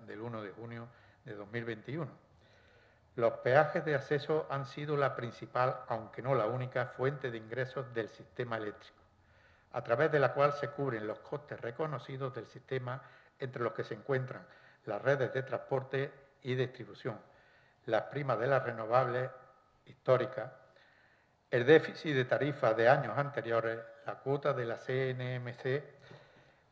del 1 de junio de 2021. Los peajes de acceso han sido la principal, aunque no la única, fuente de ingresos del sistema eléctrico, a través de la cual se cubren los costes reconocidos del sistema, entre los que se encuentran las redes de transporte y distribución, las primas de las renovables históricas, el déficit de tarifa de años anteriores, la cuota de la CNMC,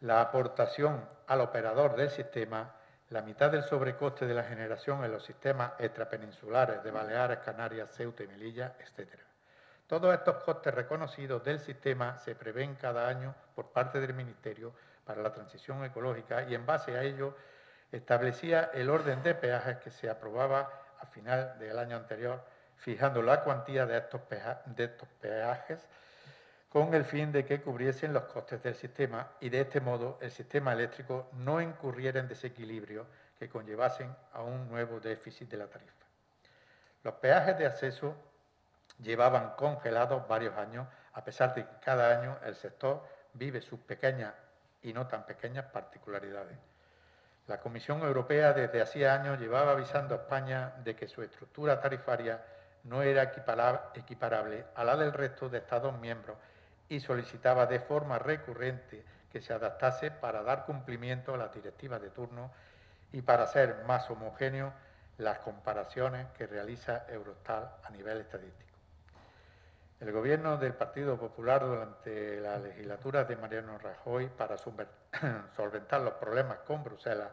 la aportación al operador del sistema, la mitad del sobrecoste de la generación en los sistemas extrapeninsulares de Baleares, Canarias, Ceuta y Melilla, etc. Todos estos costes reconocidos del sistema se prevén cada año por parte del Ministerio para la Transición Ecológica y en base a ello establecía el orden de peajes que se aprobaba a final del año anterior, fijando la cuantía de estos peajes con el fin de que cubriesen los costes del sistema y de este modo el sistema eléctrico no incurriera en desequilibrios que conllevasen a un nuevo déficit de la tarifa. Los peajes de acceso llevaban congelados varios años, a pesar de que cada año el sector vive sus pequeñas y no tan pequeñas particularidades. La Comisión Europea desde hacía años llevaba avisando a España de que su estructura tarifaria no era equiparable a la del resto de Estados miembros y solicitaba de forma recurrente que se adaptase para dar cumplimiento a las directivas de turno y para hacer más homogéneos las comparaciones que realiza Eurostat a nivel estadístico. El Gobierno del Partido Popular durante la legislatura de Mariano Rajoy, para solventar los problemas con Bruselas,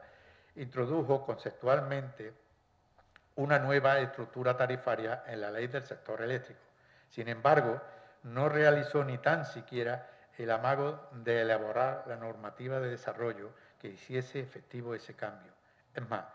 introdujo conceptualmente una nueva estructura tarifaria en la ley del sector eléctrico. Sin embargo, no realizó ni tan siquiera el amago de elaborar la normativa de desarrollo que hiciese efectivo ese cambio. Es más,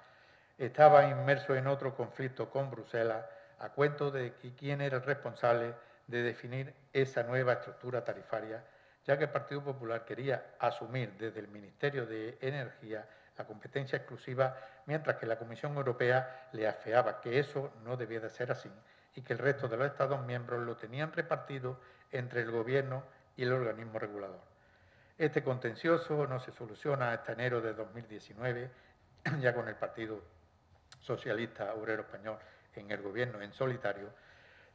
estaba inmerso en otro conflicto con Bruselas a cuento de quién era el responsable de definir esa nueva estructura tarifaria, ya que el Partido Popular quería asumir desde el Ministerio de Energía la competencia exclusiva, mientras que la Comisión Europea le afeaba que eso no debía de ser así y que el resto de los Estados miembros lo tenían repartido entre el Gobierno y el organismo regulador. Este contencioso no se soluciona hasta enero de 2019, ya con el Partido Socialista Obrero Español en el Gobierno en solitario,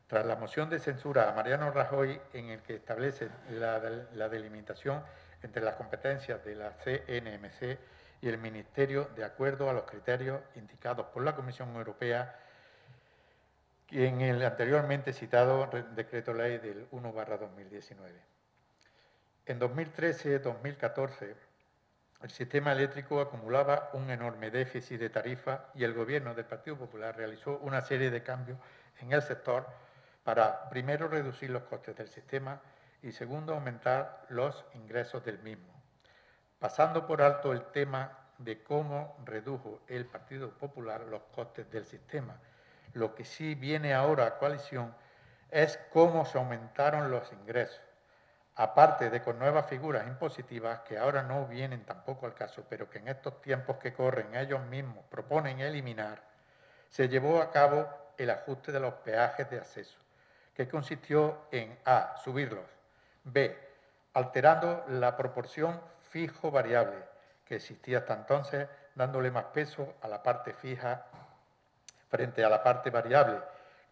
tras la moción de censura a Mariano Rajoy en el que establece la delimitación entre las competencias de la CNMC y el Ministerio de acuerdo a los criterios indicados por la Comisión Europea y en el anteriormente citado Decreto Ley del 1/2019. En 2013-2014, el sistema eléctrico acumulaba un enorme déficit de tarifa y el Gobierno del Partido Popular realizó una serie de cambios en el sector para, primero, reducir los costes del sistema y, segundo, aumentar los ingresos del mismo, pasando por alto el tema de cómo redujo el Partido Popular los costes del sistema. Lo que sí viene ahora a coalición es cómo se aumentaron los ingresos, aparte de con nuevas figuras impositivas que ahora no vienen tampoco al caso, pero que en estos tiempos que corren ellos mismos proponen eliminar, se llevó a cabo el ajuste de los peajes de acceso, que consistió en A, subirlos, B, alterando la proporción fijo-variable que existía hasta entonces, dándole más peso a la parte fija frente a la parte variable,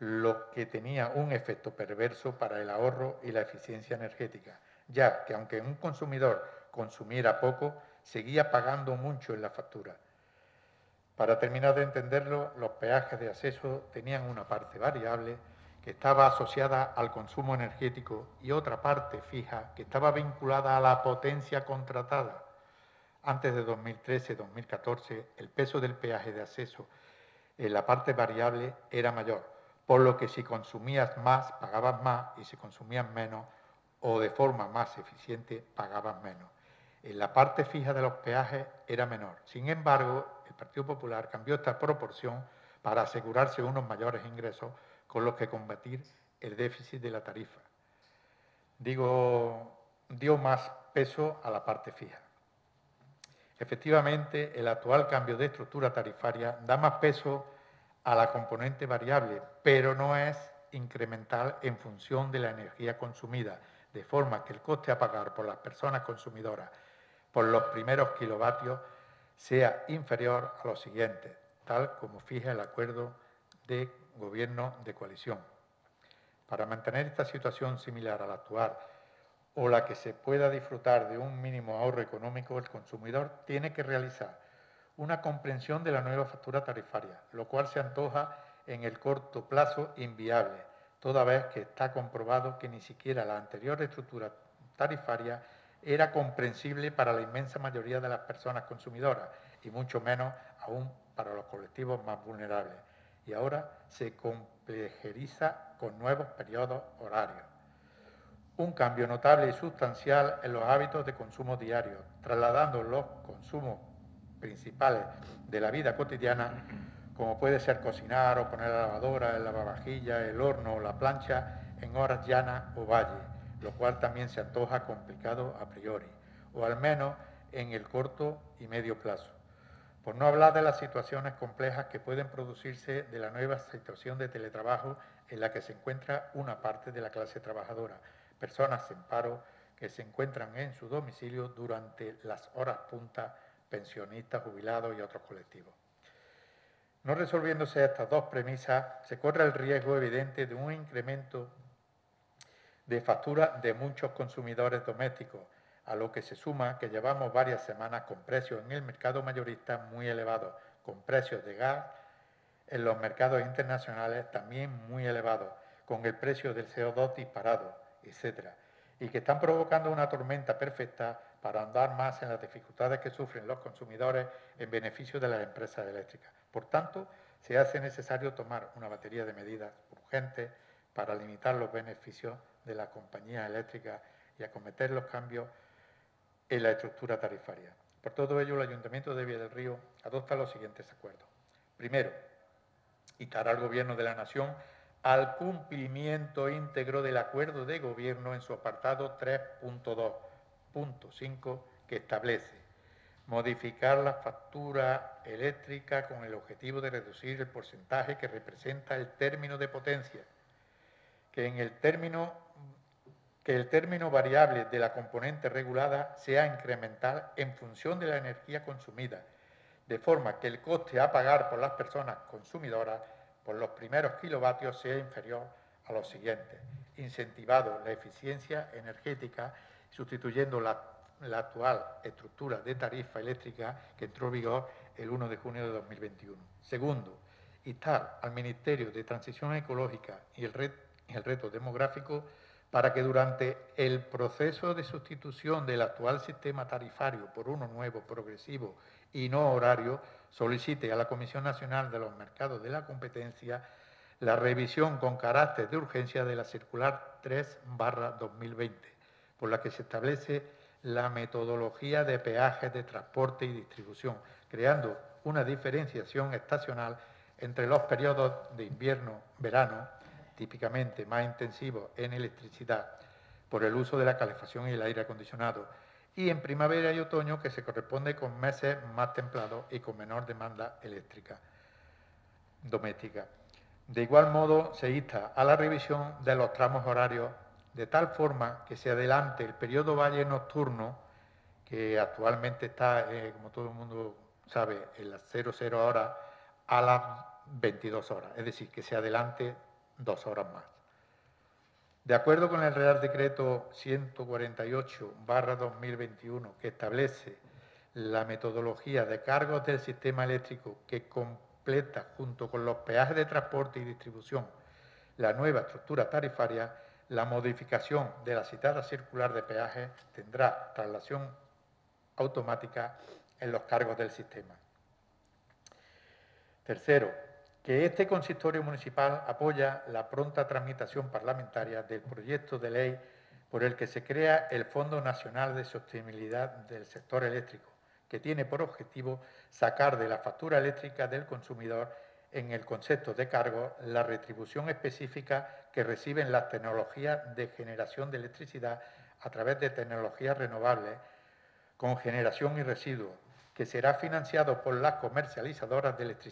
lo que tenía un efecto perverso para el ahorro y la eficiencia energética, ya que aunque un consumidor consumiera poco, seguía pagando mucho en la factura. Para terminar de entenderlo, los peajes de acceso tenían una parte variable que estaba asociada al consumo energético y otra parte fija que estaba vinculada a la potencia contratada. Antes de 2013-2014, el peso del peaje de acceso en la parte variable era mayor, por lo que si consumías más, pagabas más, y si consumías menos o de forma más eficiente, pagabas menos. En la parte fija de los peajes era menor. Sin embargo, el Partido Popular cambió esta proporción para asegurarse unos mayores ingresos con los que combatir el déficit de la tarifa. Dio más peso a la parte fija. Efectivamente, el actual cambio de estructura tarifaria da más peso a la componente variable, pero no es incremental en función de la energía consumida, de forma que el coste a pagar por las personas consumidoras por los primeros kilovatios sea inferior a los siguientes, tal como fija el acuerdo de gobierno de coalición. Para mantener esta situación similar a la actual o la que se pueda disfrutar de un mínimo ahorro económico, el consumidor tiene que realizar una comprensión de la nueva factura tarifaria, lo cual se antoja en el corto plazo inviable, toda vez que está comprobado que ni siquiera la anterior estructura tarifaria era comprensible para la inmensa mayoría de las personas consumidoras y mucho menos aún para los colectivos más vulnerables. Y ahora se complejeriza con nuevos periodos horarios. Un cambio notable y sustancial en los hábitos de consumo diario, trasladando los consumos principales de la vida cotidiana, como puede ser cocinar o poner la lavadora, el lavavajillas, el horno o la plancha, en horas llanas o valles, lo cual también se antoja complicado a priori, o al menos en el corto y medio plazo. Por no hablar de las situaciones complejas que pueden producirse de la nueva situación de teletrabajo en la que se encuentra una parte de la clase trabajadora, personas en paro que se encuentran en su domicilio durante las horas punta, pensionistas, jubilados y otros colectivos. No resolviéndose estas dos premisas, se corre el riesgo evidente de un incremento de factura de muchos consumidores domésticos, a lo que se suma que llevamos varias semanas con precios en el mercado mayorista muy elevados, con precios de gas en los mercados internacionales también muy elevados, con el precio del CO2 disparado, etc., y que están provocando una tormenta perfecta para andar más en las dificultades que sufren los consumidores en beneficio de las empresas eléctricas. Por tanto, se hace necesario tomar una batería de medidas urgentes para limitar los beneficios de las compañías eléctricas y acometer los cambios en la estructura tarifaria. Por todo ello, el Ayuntamiento de Villa del Río adopta los siguientes acuerdos. Primero, instar al Gobierno de la Nación al cumplimiento íntegro del acuerdo de gobierno en su apartado 3.2.5 que establece modificar la factura eléctrica con el objetivo de reducir el porcentaje que representa el término de potencia, que el término variable de la componente regulada sea incremental en función de la energía consumida, de forma que el coste a pagar por las personas consumidoras por los primeros kilovatios sea inferior a los siguientes, incentivando la eficiencia energética, sustituyendo la actual estructura de tarifa eléctrica que entró en vigor el 1 de junio de 2021. Segundo, instar al Ministerio de Transición Ecológica y el reto demográfico para que durante el proceso de sustitución del actual sistema tarifario por uno nuevo, progresivo y no horario, solicite a la Comisión Nacional de los Mercados de la Competencia la revisión con carácter de urgencia de la Circular 3/2020, por la que se establece la metodología de peajes de transporte y distribución, creando una diferenciación estacional entre los periodos de invierno-verano, típicamente más intensivos en electricidad por el uso de la calefacción y el aire acondicionado, y en primavera y otoño, que se corresponde con meses más templados y con menor demanda eléctrica doméstica. De igual modo, se insta a la revisión de los tramos horarios de tal forma que se adelante el periodo valle nocturno, que actualmente está, como todo el mundo sabe, en las 00 horas a las 22 horas, es decir, que se adelante 2 horas más. De acuerdo con el Real Decreto 148/2021, que establece la metodología de cargos del sistema eléctrico que completa, junto con los peajes de transporte y distribución, la nueva estructura tarifaria, la modificación de la citada circular de peajes tendrá traslación automática en los cargos del sistema. Tercero, que este consistorio municipal apoya la pronta tramitación parlamentaria del proyecto de ley por el que se crea el Fondo Nacional de Sostenibilidad del Sector Eléctrico, que tiene por objetivo sacar de la factura eléctrica del consumidor en el concepto de cargo la retribución específica que reciben las tecnologías de generación de electricidad a través de tecnologías renovables con generación y residuos, que será financiado por las comercializadoras de electricidad